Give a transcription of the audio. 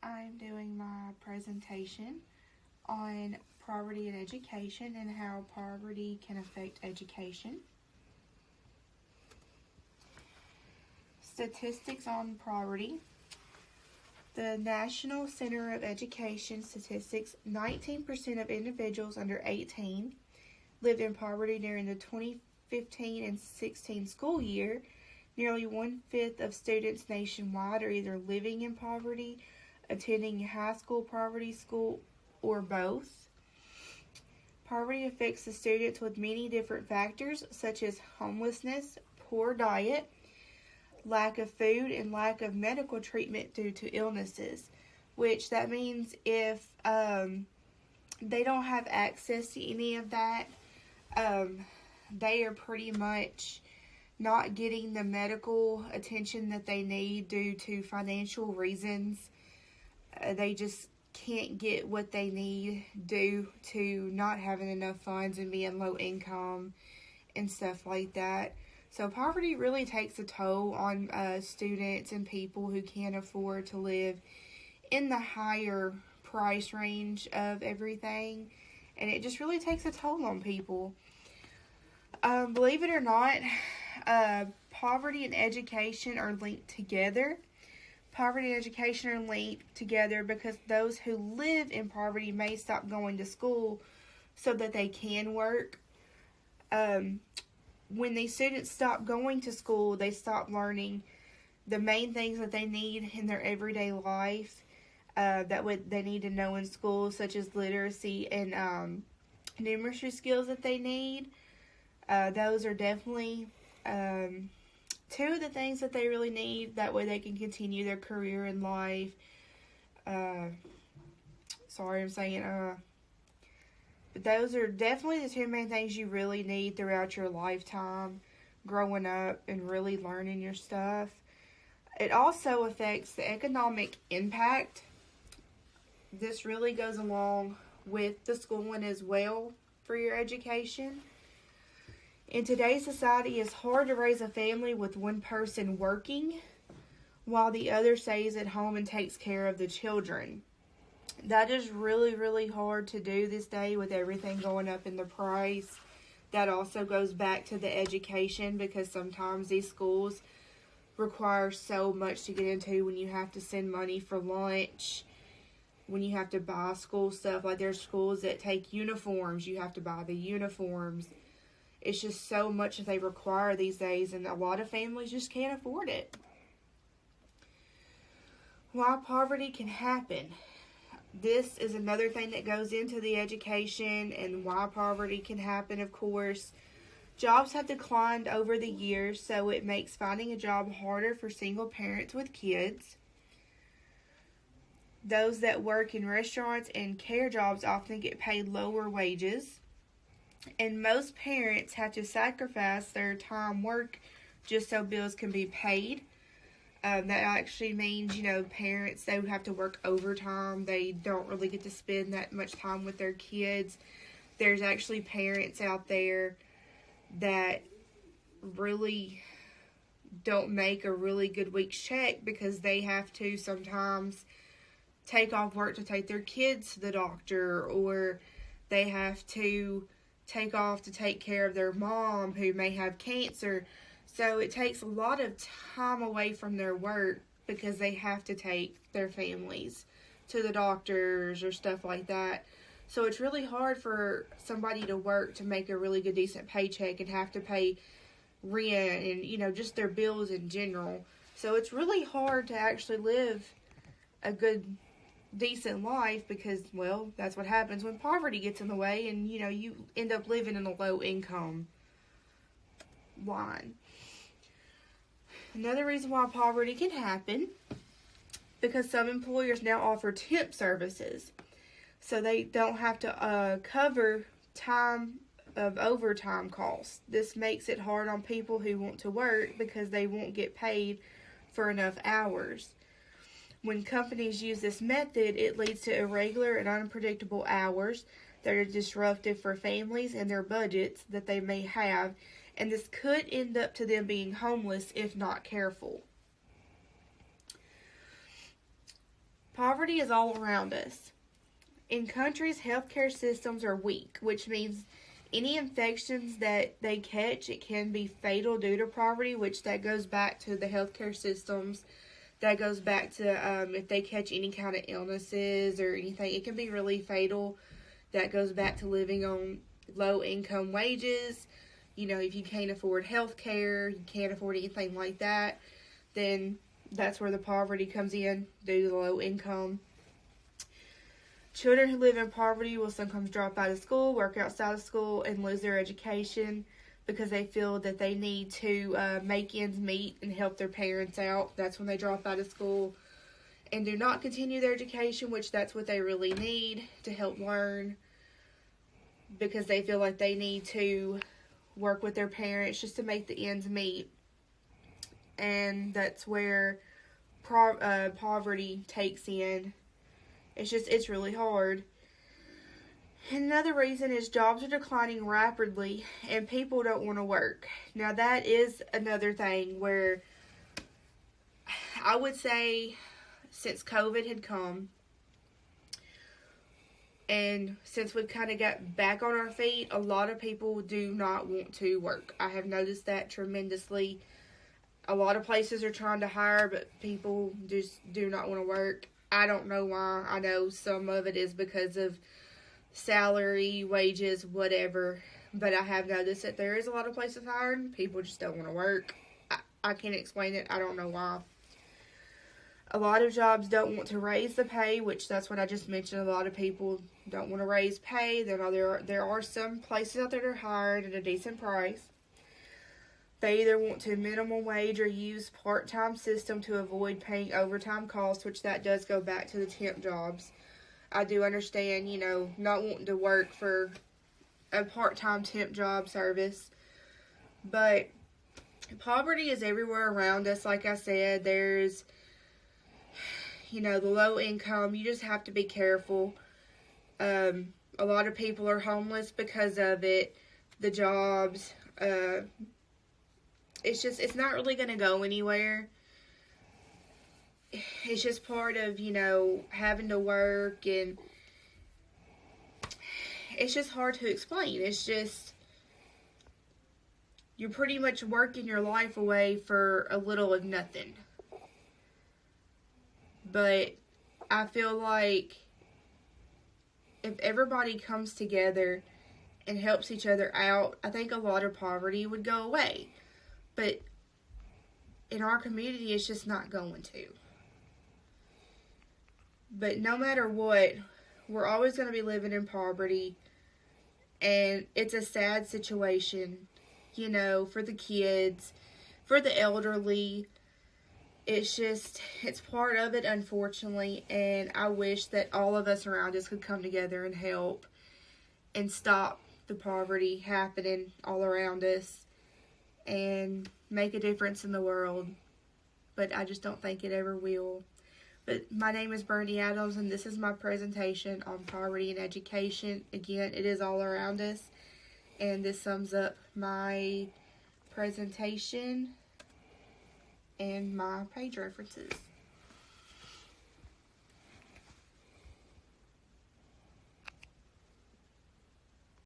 I'm doing my presentation on poverty and education and how poverty can affect education. Statistics on poverty. The National Center of Education statistics, 19% of individuals under 18 lived in poverty during the 2015 and 16 school year. Nearly 1/5 of students nationwide are either living in poverty, attending high school poverty school, or both. Poverty affects the students with many different factors such as homelessness, poor diet, lack of food, and lack of medical treatment due to illnesses, which that means if they don't have access to any of that, they are pretty much not getting the medical attention that they need due to financial reasons. They just can't get what they need due to not having enough funds and being low income and stuff like that. So poverty really takes a toll on students and people who can't afford to live in the higher price range of everything, and it just really takes a toll on people. Believe it or not, poverty and education are linked together. Poverty and education are linked together because those who live in poverty may stop going to school so that they can work. When these students stop going to school, they stop learning the main things that they need in their everyday life that they need to know in school, such as literacy and numeracy skills that they need. Those are definitely two of the things that they really need. That way they can continue their career in life. But those are definitely the two main things you really need throughout your lifetime, growing up and really learning your stuff. It also affects the economic impact. This really goes along with the schooling as well for your education. In today's society, it's hard to raise a family with one person working while the other stays at home and takes care of the children. That is really, really hard to do this day with everything going up in the price. That also goes back to the education, because sometimes these schools require so much to get into when you have to send money for lunch, when you have to buy school stuff. Like there's schools that take uniforms, you have to buy the uniforms. It's just so much that they require these days, and a lot of families just can't afford it. Why poverty can happen. This is another thing that goes into the education and why poverty can happen, of course. Jobs have declined over the years, so it makes finding a job harder for single parents with kids. Those that work in restaurants and care jobs often get paid lower wages. And most parents have to sacrifice their time work just so bills can be paid. That actually means, parents, they would have to work overtime. They don't really get to spend that much time with their kids. There's actually parents out there that really don't make a really good week's check because they have to sometimes take off work to take their kids to the doctor, or they have to take off to take care of their mom who may have cancer. So it takes a lot of time away from their work because they have to take their families to the doctors or stuff like that. So it's really hard for somebody to work to make a really good, decent paycheck and have to pay rent and, just their bills in general. So it's really hard to actually live a good, decent life because, well, that's what happens when poverty gets in the way and, you end up living in a low income line. Another reason why poverty can happen, because some employers now offer temp services. So they don't have to cover time of overtime costs. This makes it hard on people who want to work because they won't get paid for enough hours. When companies use this method, it leads to irregular and unpredictable hours that are disruptive for families and their budgets that they may have, and this could end up to them being homeless if not careful. Poverty is all around us. In countries, healthcare systems are weak, which means any infections that they catch, it can be fatal due to poverty, which that goes back to the healthcare systems. That goes back to if they catch any kind of illnesses or anything, it can be really fatal. That goes back to living on low income wages. If you can't afford health care, you can't afford anything like that, then that's where the poverty comes in due to the low income. Children who live in poverty will sometimes drop out of school, work outside of school, and lose their education because they feel that they need to make ends meet and help their parents out. That's when they drop out of school and do not continue their education, which that's what they really need to help learn, because they feel like they need to work with their parents just to make the ends meet. And that's where poverty takes in. It's really hard. Another reason is jobs are declining rapidly and people don't want to work. Now that is another thing where I would say since COVID had come and since we've kind of got back on our feet, a lot of people do not want to work. I have noticed that tremendously. A lot of places are trying to hire, but people just do not want to work. I don't know why. I know some of it is because of salary, wages, whatever. But I have noticed that there is a lot of places hiring. People just don't want to work. I can't explain it. I don't know why. A lot of jobs don't want to raise the pay, which that's what I just mentioned. A lot of people don't want to raise pay. There are some places out there that are hired at a decent price. They either want to minimum wage or use part-time system to avoid paying overtime costs, which that does go back to the temp jobs. I do understand, not wanting to work for a part-time temp job service. But poverty is everywhere around us. Like I said, there's, the low income. You just have to be careful. A lot of people are homeless because of it. The jobs, it's not really going to go anywhere. It's just part of, having to work, and it's just hard to explain. It's just, you're pretty much working your life away for a little of nothing. But I feel like if everybody comes together and helps each other out, I think a lot of poverty would go away. But in our community, it's just not going to. But no matter what, we're always going to be living in poverty. And it's a sad situation, for the kids, for the elderly. It's part of it, unfortunately. And I wish that all of us around us could come together and help and stop the poverty happening all around us and make a difference in the world. But I just don't think it ever will. But my name is Bernie Adams, and this is my presentation on poverty and education. Again, it is all around us. And this sums up my presentation and my page references.